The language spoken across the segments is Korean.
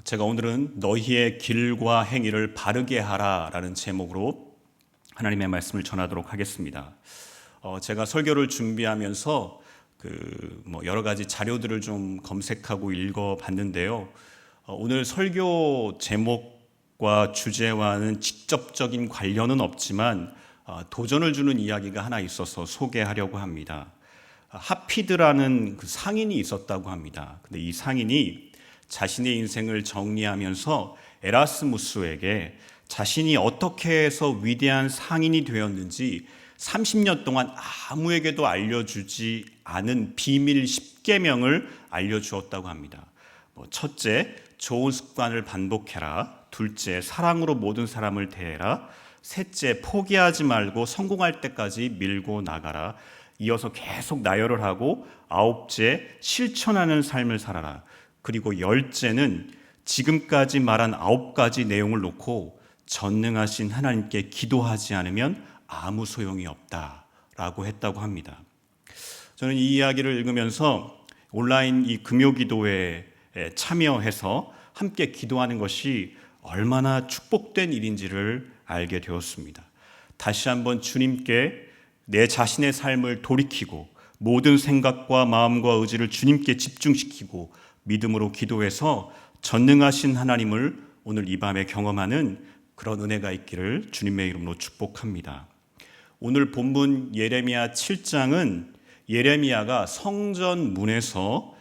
제가 오늘은 너희의 길과 행위를 바르게 하라 라는 제목으로 하나님의 말씀을 전하도록 하겠습니다. 제가 설교를 준비하면서 여러 가지 자료들을 좀 검색하고 읽어봤는데요. 오늘 설교 제목과 주제와는 직접적인 관련은 없지만 도전을 주는 이야기가 하나 있어서 소개하려고 합니다. 하피드라는 그 상인이 있었다고 합니다. 근데 이 상인이 자신의 인생을 정리하면서 에라스무스에게 자신이 어떻게 해서 위대한 상인이 되었는지 30년 동안 아무에게도 알려주지 않은 비밀 10계명을 알려주었다고 합니다. 첫째, 좋은 습관을 반복해라. 둘째, 사랑으로 모든 사람을 대해라. 셋째, 포기하지 말고 성공할 때까지 밀고 나가라. 이어서 계속 나열을 하고 아홉째, 실천하는 삶을 살아라. 그리고 열째는 지금까지 말한 9가지 내용을 놓고 전능하신 하나님께 기도하지 않으면 아무 소용이 없다라고 했다고 합니다. 저는 이 이야기를 읽으면서 온라인 이 금요기도에 참여해서 함께 기도하는 것이 얼마나 축복된 일인지를 알게 되었습니다. 다시 한번 주님께 내 자신의 삶을 돌이키고 모든 생각과 마음과 의지를 주님께 집중시키고 믿음으로 기도해서 전능하신 하나님을 오늘 이 밤에 경험하는 그런 은혜가 있기를 주님의 이름으로 축복합니다. 오늘 본문 예레미야 7장은 예레미야가 성전 문에서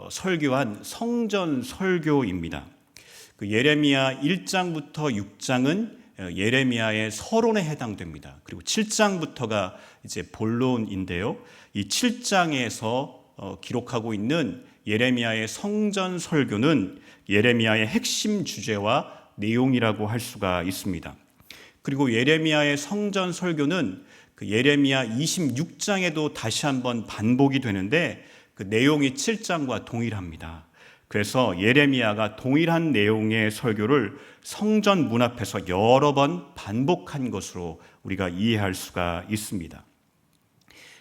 설교한 성전 설교입니다. 그 예레미야 1장부터 6장은 예레미야의 서론에 해당됩니다. 그리고 7장부터가 이제 본론인데요. 이 7장에서 기록하고 있는 예레미야의 성전 설교는 예레미야의 핵심 주제와 내용이라고 할 수가 있습니다. 그리고 예레미야의 성전 설교는 그 예레미야 26장에도 다시 한번 반복이 되는데 그 내용이 7장과 동일합니다. 그래서 예레미야가 동일한 내용의 설교를 성전 문 앞에서 여러 번 반복한 것으로 우리가 이해할 수가 있습니다.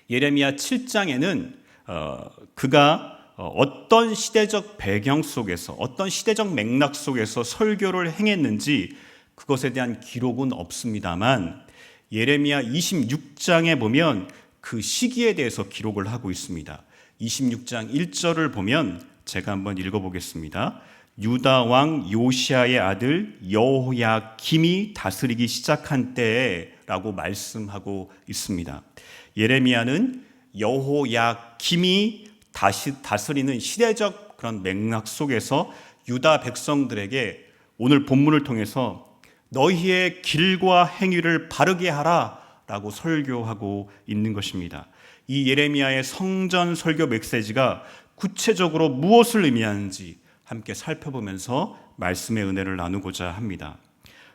예레미야 7장에는 그가 어떤 시대적 배경 속에서 어떤 시대적 맥락 속에서 설교를 행했는지 그것에 대한 기록은 없습니다만 예레미야 26장에 보면 그 시기에 대해서 기록을 하고 있습니다. 26장 1절을 보면 제가 한번 읽어보겠습니다. 유다 왕 요시야의 아들 여호야김이 다스리기 시작한 때에 라고 말씀하고 있습니다. 예레미야는 여호야김이 다스리는 시대적 그런 맥락 속에서 유다 백성들에게 오늘 본문을 통해서 너희의 길과 행위를 바르게 하라 라고 설교하고 있는 것입니다. 이 예레미야의 성전 설교 메시지가 구체적으로 무엇을 의미하는지 함께 살펴보면서 말씀의 은혜를 나누고자 합니다.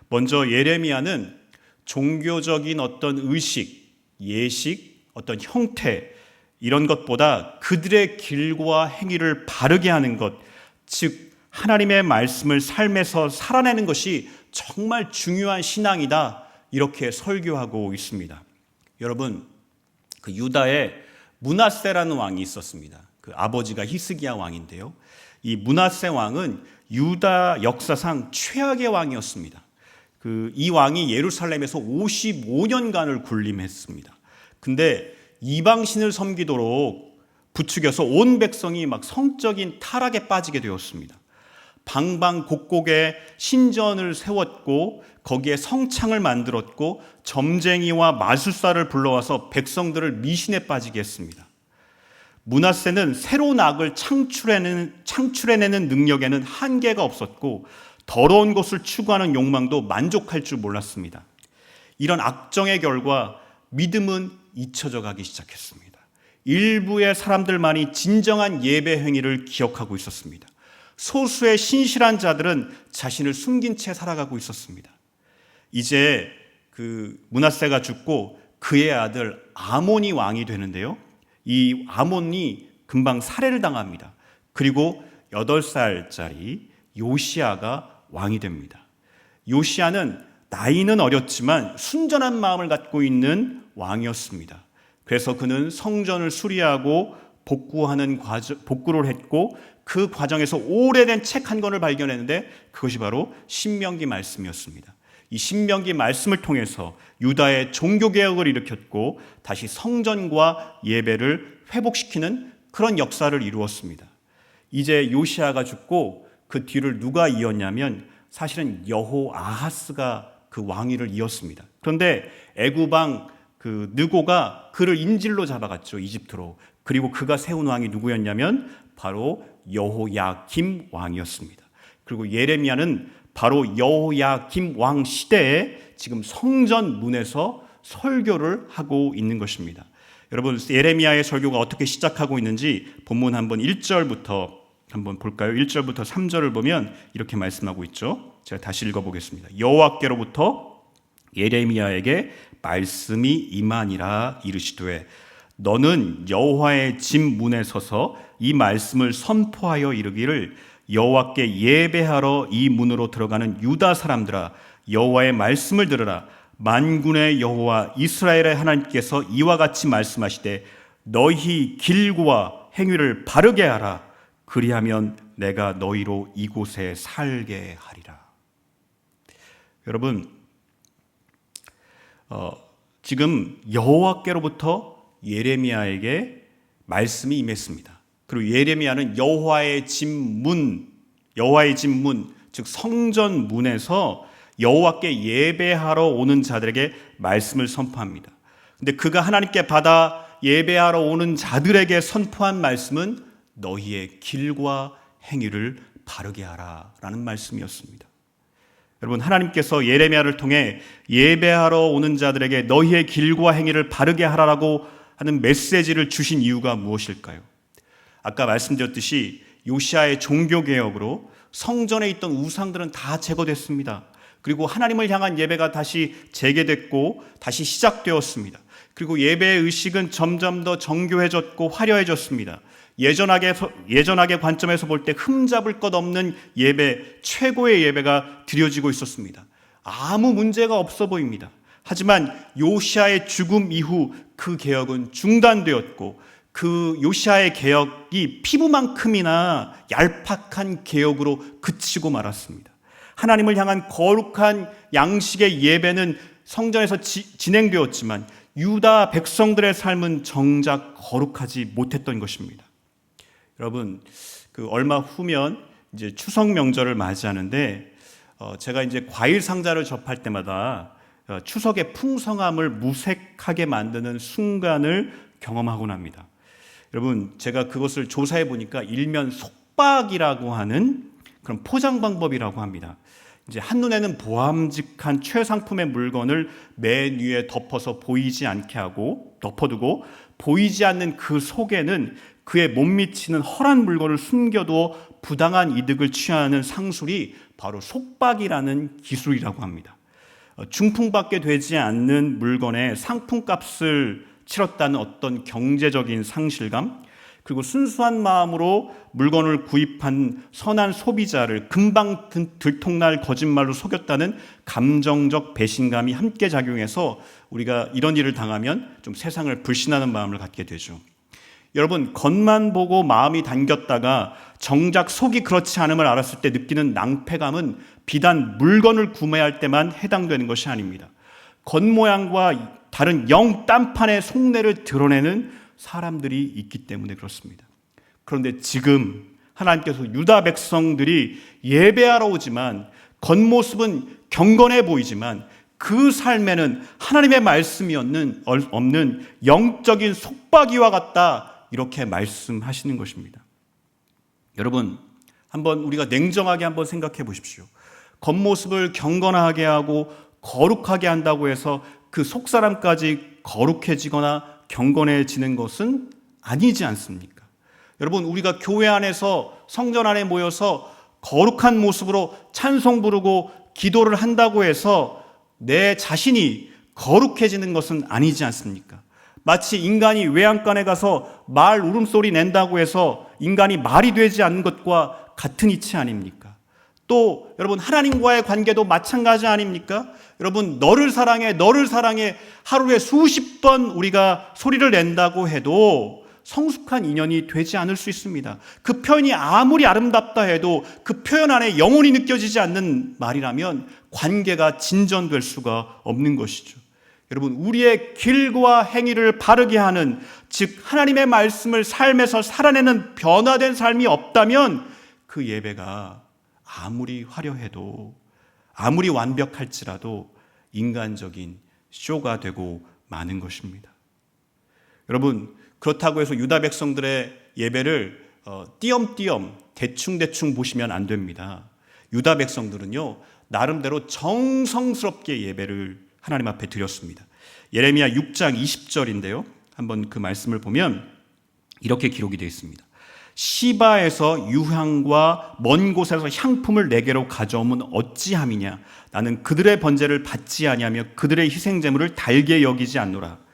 먼저 예레미야는 종교적인 어떤 의식, 예식, 어떤 형태 이런 것보다 그들의 길과 행위를 바르게 하는 것, 즉 하나님의 말씀을 삶에서 살아내는 것이 정말 중요한 신앙이다 이렇게 설교하고 있습니다. 여러분, 그 유다에 므낫세라는 왕이 있었습니다. 그 아버지가 히스기야 왕인데요. 이 므낫세 왕은 유다 역사상 최악의 왕이었습니다. 이 왕이 예루살렘에서 55년간을 군림했습니다. 근데 이방신을 섬기도록 부추겨서 온 백성이 막 성적인 타락에 빠지게 되었습니다. 방방곡곡에 신전을 세웠고 거기에 성창을 만들었고 점쟁이와 마술사를 불러와서 백성들을 미신에 빠지게 했습니다. 므낫세는 새로운 악을 창출해내는 능력에는 한계가 없었고 더러운 것을 추구하는 욕망도 만족할 줄 몰랐습니다. 이런 악정의 결과 믿음은 잊혀져 가기 시작했습니다. 일부의 사람들만이 진정한 예배 행위를 기억하고 있었습니다. 소수의 신실한 자들은 자신을 숨긴 채 살아가고 있었습니다. 이제 그 므낫세가 죽고 그의 아들 아몬이 왕이 되는데요. 이 아몬이 금방 살해를 당합니다. 그리고 8살짜리 요시야가 왕이 됩니다. 요시야는 나이는 어렸지만 순전한 마음을 갖고 있는 왕이었습니다. 그래서 그는 성전을 수리하고 복구를 했고 그 과정에서 오래된 책 한 권을 발견했는데 그것이 바로 신명기 말씀이었습니다. 이 신명기 말씀을 통해서 유다의 종교개혁을 일으켰고 다시 성전과 예배를 회복시키는 그런 역사를 이루었습니다. 이제 요시아가 죽고 그 뒤를 누가 이었냐면 사실은 여호아하스가 그 왕위를 이었습니다. 그런데 애굽왕 그 느고가 그를 인질로 잡아갔죠, 이집트로. 그리고 그가 세운 왕이 누구였냐면 바로 여호야김 왕이었습니다. 그리고 예레미야는 바로 여호야김 왕 시대에 지금 성전 문에서 설교를 하고 있는 것입니다. 여러분, 예레미야의 설교가 어떻게 시작하고 있는지 본문 한번 1절부터 한번 볼까요? 1절부터 3절을 보면 이렇게 말씀하고 있죠. 제가 다시 읽어보겠습니다. 여호와께로부터 예레미야에게 말씀이 임하니라. 이르시되 너는 여호와의 집 문에 서서 이 말씀을 선포하여 이르기를 여호와께 예배하러 이 문으로 들어가는 유다 사람들아, 여호와의 말씀을 들으라. 만군의 여호와 이스라엘의 하나님께서 이와 같이 말씀하시되 너희 길과 행위를 바르게 하라. 그리하면 내가 너희로 이곳에 살게 하리라. 여러분, 지금 여호와께로부터 예레미야에게 말씀이 임했습니다. 그리고 예레미야는 여호와의 집 문, 즉 성전 문에서 여호와께 예배하러 오는 자들에게 말씀을 선포합니다. 근데 그가 하나님께 받아 예배하러 오는 자들에게 선포한 말씀은 너희의 길과 행위를 바르게 하라 라는 말씀이었습니다. 여러분, 하나님께서 예레미야를 통해 예배하러 오는 자들에게 너희의 길과 행위를 바르게 하라라고 하는 메시지를 주신 이유가 무엇일까요? 아까 말씀드렸듯이 요시아의 종교개혁으로 성전에 있던 우상들은 다 제거됐습니다. 그리고 하나님을 향한 예배가 다시 재개됐고 다시 시작되었습니다. 그리고 예배의 의식은 점점 더 정교해졌고 화려해졌습니다. 예전하게 관점에서 볼 때 흠잡을 것 없는 예배, 최고의 예배가 드려지고 있었습니다. 아무 문제가 없어 보입니다. 하지만 요시아의 죽음 이후 그 개혁은 중단되었고 그 요시아의 개혁이 피부만큼이나 얄팍한 개혁으로 그치고 말았습니다. 하나님을 향한 거룩한 양식의 예배는 성전에서 진행되었지만 유다 백성들의 삶은 정작 거룩하지 못했던 것입니다. 여러분, 얼마 후면 이제 추석 명절을 맞이하는데 제가 이제 과일 상자를 접할 때마다 추석의 풍성함을 무색하게 만드는 순간을 경험하곤 합니다. 여러분, 제가 그것을 조사해 보니까 일면 속박이라고 하는 그런 포장 방법이라고 합니다. 이제 한눈에는 보암직한 최상품의 물건을 맨 위에 덮어서 보이지 않게 하고 덮어두고 보이지 않는 그 속에는 그의 못 미치는 허란 물건을 숨겨두어 부당한 이득을 취하는 상술이 바로 속박이라는 기술이라고 합니다. 중풍받게 되지 않는 물건에 상품값을 치렀다는 어떤 경제적인 상실감, 그리고 순수한 마음으로 물건을 구입한 선한 소비자를 금방 들통날 거짓말로 속였다는 감정적 배신감이 함께 작용해서 우리가 이런 일을 당하면 좀 세상을 불신하는 마음을 갖게 되죠. 여러분, 겉만 보고 마음이 당겼다가 정작 속이 그렇지 않음을 알았을 때 느끼는 낭패감은 비단 물건을 구매할 때만 해당되는 것이 아닙니다. 겉모양과 다른 영 딴판의 속내를 드러내는 사람들이 있기 때문에 그렇습니다. 그런데 지금 하나님께서 유다 백성들이 예배하러 오지만 겉모습은 경건해 보이지만 그 삶에는 하나님의 말씀이 없는 영적인 속박이와 같다, 이렇게 말씀하시는 것입니다. 여러분, 한번 우리가 냉정하게 한번 생각해 보십시오. 겉모습을 경건하게 하고 거룩하게 한다고 해서 그 속사람까지 거룩해지거나 경건해지는 것은 아니지 않습니까? 여러분, 우리가 교회 안에서 성전 안에 모여서 거룩한 모습으로 찬송 부르고 기도를 한다고 해서 내 자신이 거룩해지는 것은 아니지 않습니까? 마치 인간이 외양간에 가서 말 울음소리 낸다고 해서 인간이 말이 되지 않는 것과 같은 이치 아닙니까? 또 여러분, 하나님과의 관계도 마찬가지 아닙니까? 여러분, 너를 사랑해 하루에 수십 번 우리가 소리를 낸다고 해도 성숙한 인연이 되지 않을 수 있습니다. 그 표현이 아무리 아름답다 해도 그 표현 안에 영혼이 느껴지지 않는 말이라면 관계가 진전될 수가 없는 것이죠. 여러분, 우리의 길과 행위를 바르게 하는, 즉 하나님의 말씀을 삶에서 살아내는 변화된 삶이 없다면 그 예배가 아무리 화려해도, 아무리 완벽할지라도 인간적인 쇼가 되고 마는 것입니다. 여러분, 그렇다고 해서 유다 백성들의 예배를 띄엄띄엄 대충대충 보시면 안 됩니다. 유다 백성들은요, 나름대로 정성스럽게 예배를 하나님 앞에 드렸습니다. 예레미야 6장 20절인데요. 한번 그 말씀을 보면 이렇게 기록이 되어 있습니다. 시바에서 유향과 먼 곳에서 향품을 내게로 가져오면 어찌함이냐. 나는 그들의 번제를 받지 아니하며 그들의 희생제물을 달게 여기지 않노라.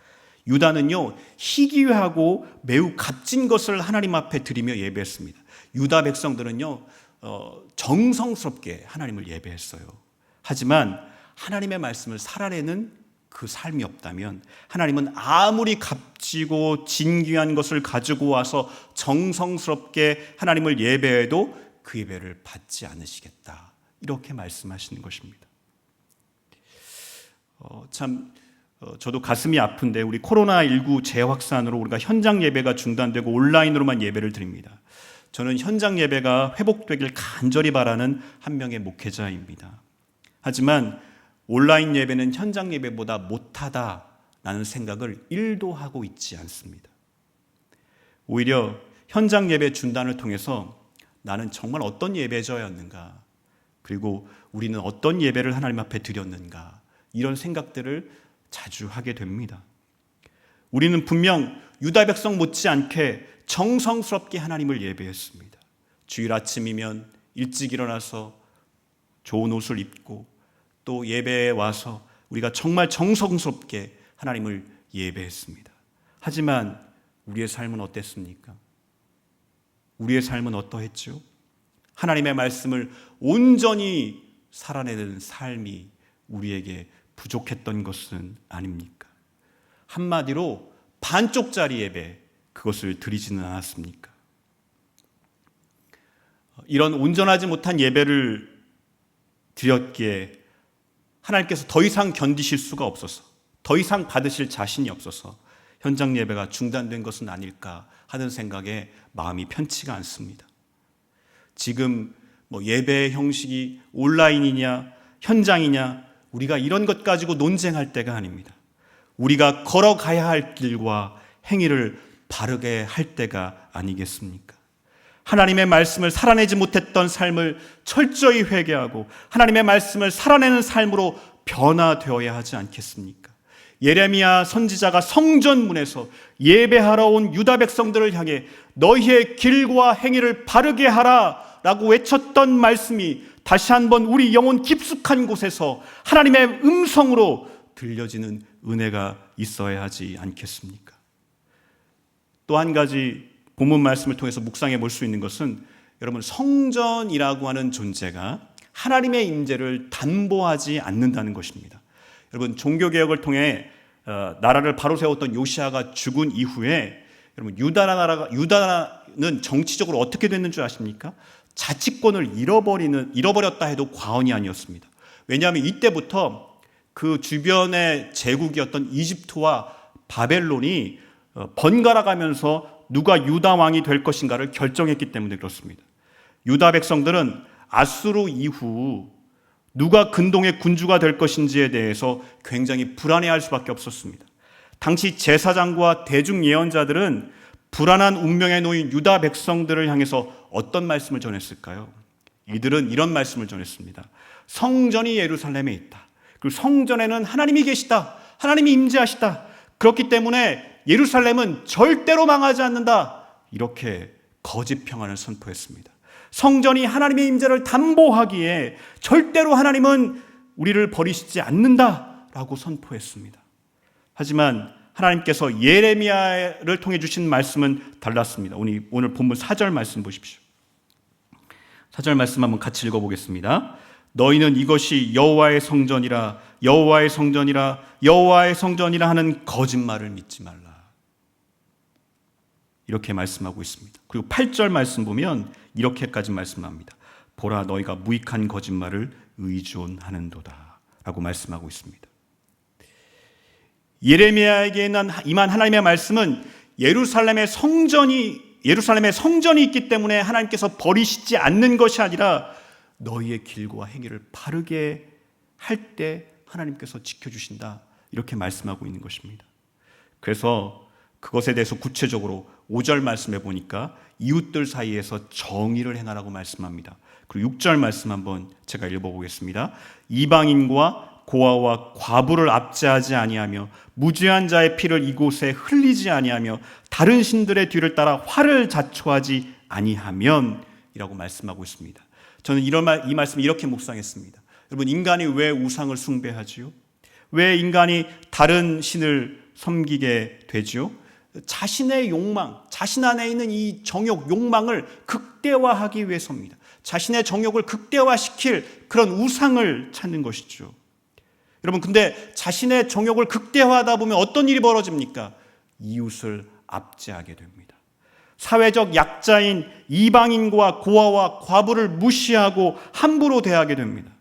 유다는요, 희귀하고 매우 값진 것을 하나님 앞에 드리며 예배했습니다. 유다 백성들은요, 정성스럽게 하나님을 예배했어요. 하지만 하나님의 말씀을 살아내는 그 삶이 없다면 하나님은 아무리 값지고 진귀한 것을 가지고 와서 정성스럽게 하나님을 예배해도 그 예배를 받지 않으시겠다. 이렇게 말씀하시는 것입니다. 저도 가슴이 아픈데 우리 코로나19 재확산으로 우리가 현장 예배가 중단되고 온라인으로만 예배를 드립니다. 저는 현장 예배가 회복되길 간절히 바라는 한 명의 목회자입니다. 하지만 온라인 예배는 현장 예배보다 못하다라는 생각을 1도 하고 있지 않습니다. 오히려 현장 예배 중단을 통해서 나는 정말 어떤 예배자였는가, 그리고 우리는 어떤 예배를 하나님 앞에 드렸는가, 이런 생각들을 자주 하게 됩니다. 우리는 분명 유다 백성 못지않게 정성스럽게 하나님을 예배했습니다. 주일 아침이면 일찍 일어나서 좋은 옷을 입고 또 예배에 와서 우리가 정말 정성스럽게 하나님을 예배했습니다. 하지만 우리의 삶은 어땠습니까? 우리의 삶은 어떠했죠? 하나님의 말씀을 온전히 살아내는 삶이 우리에게 부족했던 것은 아닙니까? 한마디로 반쪽짜리 예배, 그것을 드리지는 않았습니까? 이런 온전하지 못한 예배를 드렸기에 하나님께서 더 이상 견디실 수가 없어서, 더 이상 받으실 자신이 없어서 현장 예배가 중단된 것은 아닐까 하는 생각에 마음이 편치가 않습니다. 지금 예배의 형식이 온라인이냐 현장이냐, 우리가 이런 것 가지고 논쟁할 때가 아닙니다. 우리가 걸어가야 할 길과 행위를 바르게 할 때가 아니겠습니까? 하나님의 말씀을 살아내지 못했던 삶을 철저히 회개하고 하나님의 말씀을 살아내는 삶으로 변화되어야 하지 않겠습니까? 예레미야 선지자가 성전문에서 예배하러 온 유다 백성들을 향해 너희의 길과 행위를 바르게 하라 라고 외쳤던 말씀이 다시 한번 우리 영혼 깊숙한 곳에서 하나님의 음성으로 들려지는 은혜가 있어야 하지 않겠습니까? 또 한 가지 본문 말씀을 통해서 묵상해 볼 수 있는 것은, 여러분, 성전이라고 하는 존재가 하나님의 임재를 담보하지 않는다는 것입니다. 여러분, 종교개혁을 통해 나라를 바로 세웠던 요시아가 죽은 이후에 여러분, 유다는 정치적으로 어떻게 됐는 줄 아십니까? 자치권을 잃어버렸다 해도 과언이 아니었습니다. 왜냐하면 이때부터 그 주변의 제국이었던 이집트와 바벨론이 번갈아 가면서 누가 유다 왕이 될 것인가를 결정했기 때문에 그렇습니다. 유다 백성들은 아수르 이후 누가 근동의 군주가 될 것인지에 대해서 굉장히 불안해할 수밖에 없었습니다. 당시 제사장과 대중 예언자들은 불안한 운명에 놓인 유다 백성들을 향해서 어떤 말씀을 전했을까요? 이들은 이런 말씀을 전했습니다. 성전이 예루살렘에 있다. 그리고 성전에는 하나님이 계시다. 하나님이 임재하시다. 그렇기 때문에 예루살렘은 절대로 망하지 않는다. 이렇게 거짓 평안을 선포했습니다. 성전이 하나님의 임재를 담보하기에 절대로 하나님은 우리를 버리시지 않는다라고 선포했습니다. 하지만 하나님께서 예레미야를 통해 주신 말씀은 달랐습니다. 오늘 본문 4절 말씀 보십시오. 4절 말씀 한번 같이 읽어보겠습니다. 너희는 이것이 여호와의 성전이라, 여호와의 성전이라, 여호와의 성전이라 하는 거짓말을 믿지 말라. 이렇게 말씀하고 있습니다. 그리고 8절 말씀 보면 이렇게까지 말씀합니다. 보라 너희가 무익한 거짓말을 의존하는도다 라고 말씀하고 있습니다. 예레미야에게 임한 하나님의 말씀은 예루살렘의 성전이 있기 때문에 하나님께서 버리시지 않는 것이 아니라 너희의 길과 행위를 바르게 할 때 하나님께서 지켜주신다 이렇게 말씀하고 있는 것입니다. 그래서 그것에 대해서 구체적으로 5절 말씀에 보니까 이웃들 사이에서 정의를 행하라고 말씀합니다. 그리고 6절 말씀 한번 제가 읽어보겠습니다. 이방인과 고아와 과부를 압제하지 아니하며 무죄한 자의 피를 이곳에 흘리지 아니하며 다른 신들의 뒤를 따라 화를 자초하지 아니하면 이라고 말씀하고 있습니다. 저는 이 말씀을 이렇게 묵상했습니다. 여러분, 인간이 왜 우상을 숭배하지요? 왜 인간이 다른 신을 섬기게 되지요? 자신의 욕망, 자신 안에 있는 이 정욕, 욕망을 극대화하기 위해서입니다. 자신의 정욕을 극대화시킬 그런 우상을 찾는 것이죠. 여러분, 근데 자신의 정욕을 극대화하다 보면 어떤 일이 벌어집니까? 이웃을 압제하게 됩니다. 사회적 약자인 이방인과 고아와 과부를 무시하고 함부로 대하게 됩니다.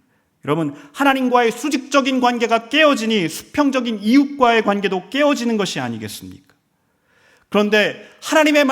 여러분, 하나님과의 수직적인 관계가 깨어지니 수평적인 이웃과의 관계도 깨어지는 것이 아니겠습니까? 그런데 하나님의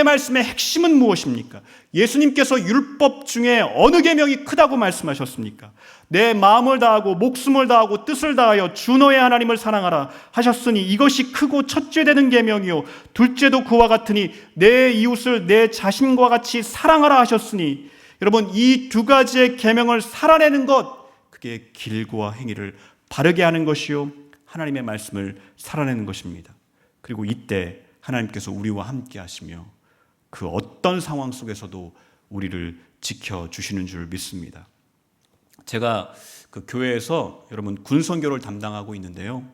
말씀의 핵심은 무엇입니까? 예수님께서 율법 중에 어느 계명이 크다고 말씀하셨습니까? 내 마음을 다하고 목숨을 다하고 뜻을 다하여 주 너의 하나님을 사랑하라 하셨으니 이것이 크고 첫째 되는 계명이요 둘째도 그와 같으니 내 이웃을 내 자신과 같이 사랑하라 하셨으니 여러분, 이 두 가지의 계명을 살아내는 것, 그게 길과 행위를 바르게 하는 것이요 하나님의 말씀을 살아내는 것입니다. 그리고 이때 하나님께서 우리와 함께 하시며 그 어떤 상황 속에서도 우리를 지켜주시는 줄 믿습니다. 제가 그 교회에서 여러분 군선교를 담당하고 있는데요.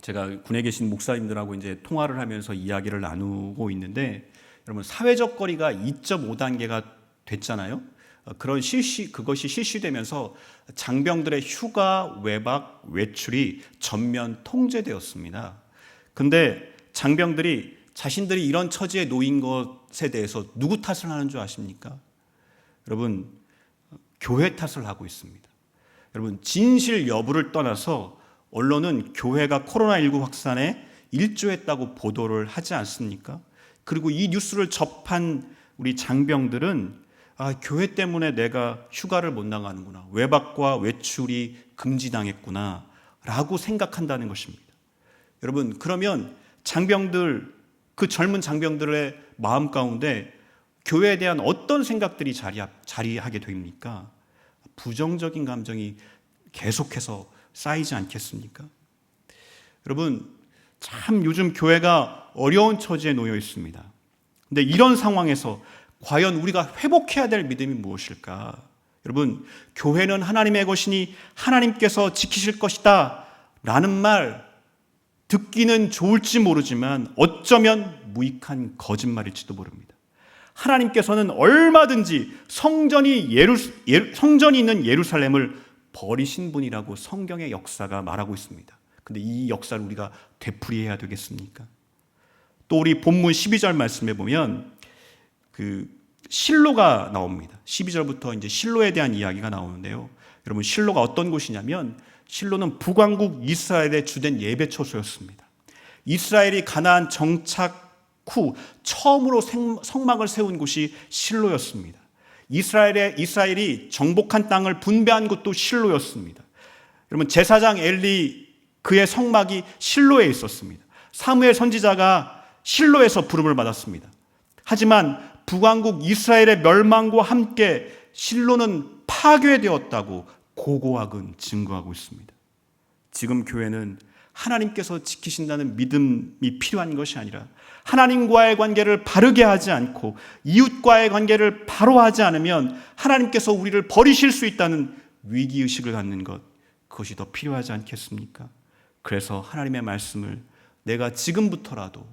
제가 군에 계신 목사님들하고 이제 통화를 하면서 이야기를 나누고 있는데 여러분, 사회적 거리가 2.5단계가 됐잖아요. 그것이 실시되면서 장병들의 휴가, 외박, 외출이 전면 통제되었습니다. 근데 장병들이 자신들이 이런 처지에 놓인 것에 대해서 누구 탓을 하는 줄 아십니까? 여러분, 교회 탓을 하고 있습니다. 여러분, 진실 여부를 떠나서 언론은 교회가 코로나19 확산에 일조했다고 보도를 하지 않습니까? 그리고 이 뉴스를 접한 우리 장병들은 교회 때문에 내가 휴가를 못 나가는구나, 외박과 외출이 금지당했구나 라고 생각한다는 것입니다. 여러분, 그러면 그 젊은 장병들의 마음 가운데 교회에 대한 어떤 생각들이 자리하게 됩니까? 부정적인 감정이 계속해서 쌓이지 않겠습니까? 여러분, 참 요즘 교회가 어려운 처지에 놓여 있습니다. 근데 이런 상황에서 과연 우리가 회복해야 될 믿음이 무엇일까? 여러분, 교회는 하나님의 것이니 하나님께서 지키실 것이다 라는 말 듣기는 좋을지 모르지만 어쩌면 무익한 거짓말일지도 모릅니다. 하나님께서는 얼마든지 성전이 있는 예루살렘을 버리신 분이라고 성경의 역사가 말하고 있습니다. 근데 이 역사를 우리가 되풀이해야 되겠습니까? 또 우리 본문 12절 말씀에 보면 실로가 나옵니다. 12절부터 이제 실로에 대한 이야기가 나오는데요. 여러분, 실로가 어떤 곳이냐면 실로는 북왕국 이스라엘의 주된 예배 처소였습니다. 이스라엘이 가나안 정착 후 처음으로 성막을 세운 곳이 실로였습니다. 이스라엘이 정복한 땅을 분배한 곳도 실로였습니다. 여러분, 제사장 엘리 그의 성막이 실로에 있었습니다. 사무엘 선지자가 실로에서 부름을 받았습니다. 하지만 북왕국 이스라엘의 멸망과 함께 실로는 파괴되었다고 고고학은 증거하고 있습니다. 지금 교회는 하나님께서 지키신다는 믿음이 필요한 것이 아니라 하나님과의 관계를 바르게 하지 않고 이웃과의 관계를 바로 하지 않으면 하나님께서 우리를 버리실 수 있다는 위기의식을 갖는 것, 그것이 더 필요하지 않겠습니까? 그래서 하나님의 말씀을 내가 지금부터라도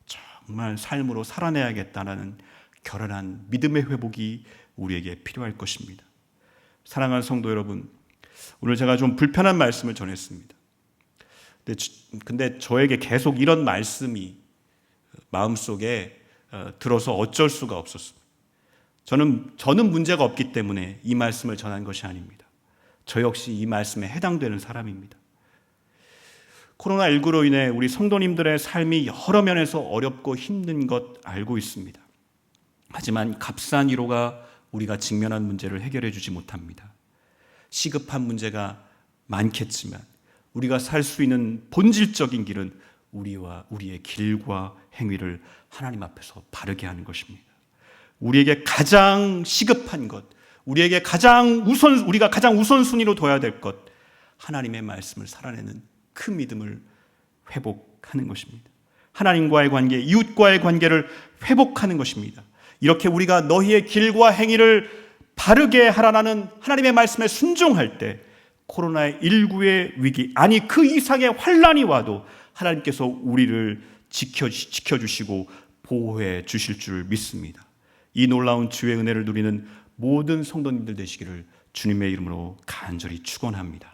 정말 삶으로 살아내야겠다는 결연한 믿음의 회복이 우리에게 필요할 것입니다. 사랑하는 성도 여러분, 오늘 제가 좀 불편한 말씀을 전했습니다. 근데 저에게 계속 이런 말씀이 마음속에 들어서 어쩔 수가 없었습니다. 저는 문제가 없기 때문에 이 말씀을 전한 것이 아닙니다. 저 역시 이 말씀에 해당되는 사람입니다. 코로나19로 인해 우리 성도님들의 삶이 여러 면에서 어렵고 힘든 것 알고 있습니다. 하지만 값싼 위로가 우리가 직면한 문제를 해결해 주지 못합니다. 시급한 문제가 많겠지만 우리가 살 수 있는 본질적인 길은 우리의 길과 행위를 하나님 앞에서 바르게 하는 것입니다. 우리에게 가장 시급한 것, 우리가 가장 우선순위로 둬야 될 것, 하나님의 말씀을 살아내는 큰 믿음을 회복하는 것입니다. 하나님과의 관계, 이웃과의 관계를 회복하는 것입니다. 이렇게 우리가 너희의 길과 행위를 바르게 하라는 하나님의 말씀에 순종할 때 코로나19의 위기, 아니 그 이상의 환난이 와도 하나님께서 우리를 지켜주시고 보호해 주실 줄 믿습니다. 이 놀라운 주의 은혜를 누리는 모든 성도님들 되시기를 주님의 이름으로 간절히 축원합니다.